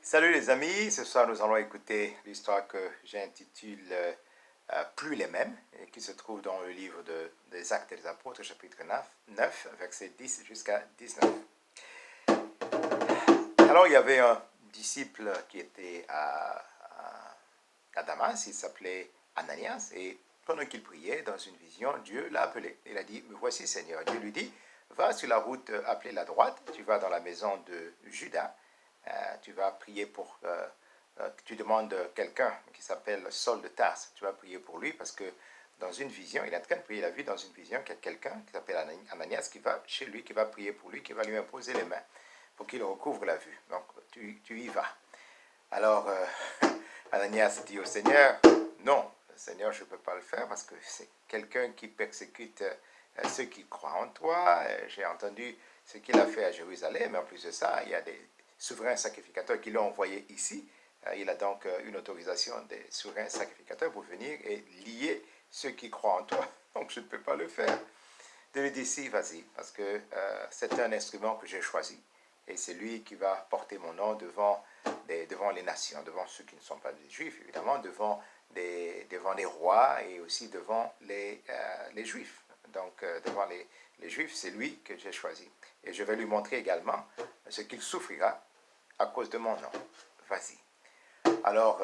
Salut les amis, ce soir nous allons écouter l'histoire que j'intitule Plus les mêmes, et qui se trouve dans le livre des Actes des Apôtres, chapitre 9 verset 10 jusqu'à 19. Alors il y avait un disciple qui était à Damas, il s'appelait Ananias, et pendant qu'il priait dans une vision, Dieu l'a appelé. Il a dit, me voici Seigneur. Dieu lui dit, va sur la route appelée la droite, tu vas dans la maison de Judas, tu vas prier pour... tu demandes quelqu'un qui s'appelle Saul de Tarse, tu vas prier pour lui parce que dans une vision, il est en train de prier, il a vu dans une vision qu'il y a quelqu'un qui s'appelle Ananias qui va chez lui, qui va prier pour lui, qui va lui imposer les mains pour qu'il recouvre la vue. Donc tu y vas. Alors Ananias dit au Seigneur, non, Seigneur, je ne peux pas le faire parce que c'est quelqu'un qui persécute ceux qui croient en toi. J'ai entendu ce qu'il a fait à Jérusalem, mais en plus de ça, il y a des souverains sacrificateurs qui l'ont envoyé ici. Il a donc une autorisation des souverains sacrificateurs pour venir et lier ceux qui croient en toi. Donc je ne peux pas le faire. Dieu lui dit, si, vas-y, parce que c'est un instrument que j'ai choisi. Et c'est lui qui va porter mon nom devant les nations, devant ceux qui ne sont pas des juifs, évidemment, devant les rois et aussi devant les juifs. Donc, devant les juifs, c'est lui que j'ai choisi. Et je vais lui montrer également ce qu'il souffrira à cause de mon nom. Vas-y. Alors,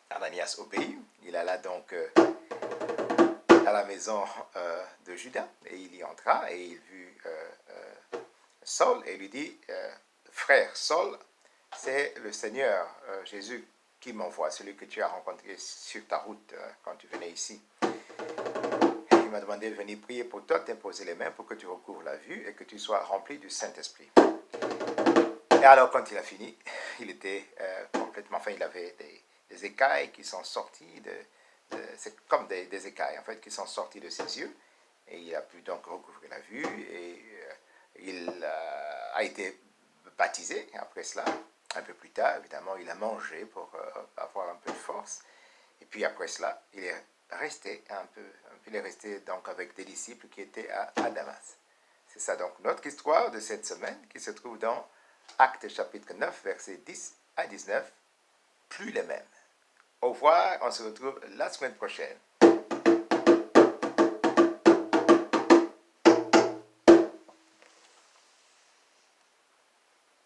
Ananias obéit. Il alla donc à la maison de Judas et il y entra et il vit Saul et lui dit, frère Saul, c'est le Seigneur Jésus qui m'envoie, celui que tu as rencontré sur ta route quand tu venais ici. Il m'a demandé de venir prier pour toi, t'imposer les mains pour que tu recouvres la vue et que tu sois rempli du Saint-Esprit. Et alors quand il a fini, il était complètement, il avait des écailles qui sont sorties c'est comme des écailles en fait qui sont sorties de ses yeux et il a pu donc recouvrir la vue et il a été baptisé. Et après cela, un peu plus tard, évidemment, il a mangé pour avoir un peu de force. Et puis après cela, il est resté donc avec des disciples qui étaient à Damas. C'est ça donc notre histoire de cette semaine qui se trouve dans Actes chapitre 9, versets 10 à 19, plus les mêmes. Au revoir, on se retrouve la semaine prochaine.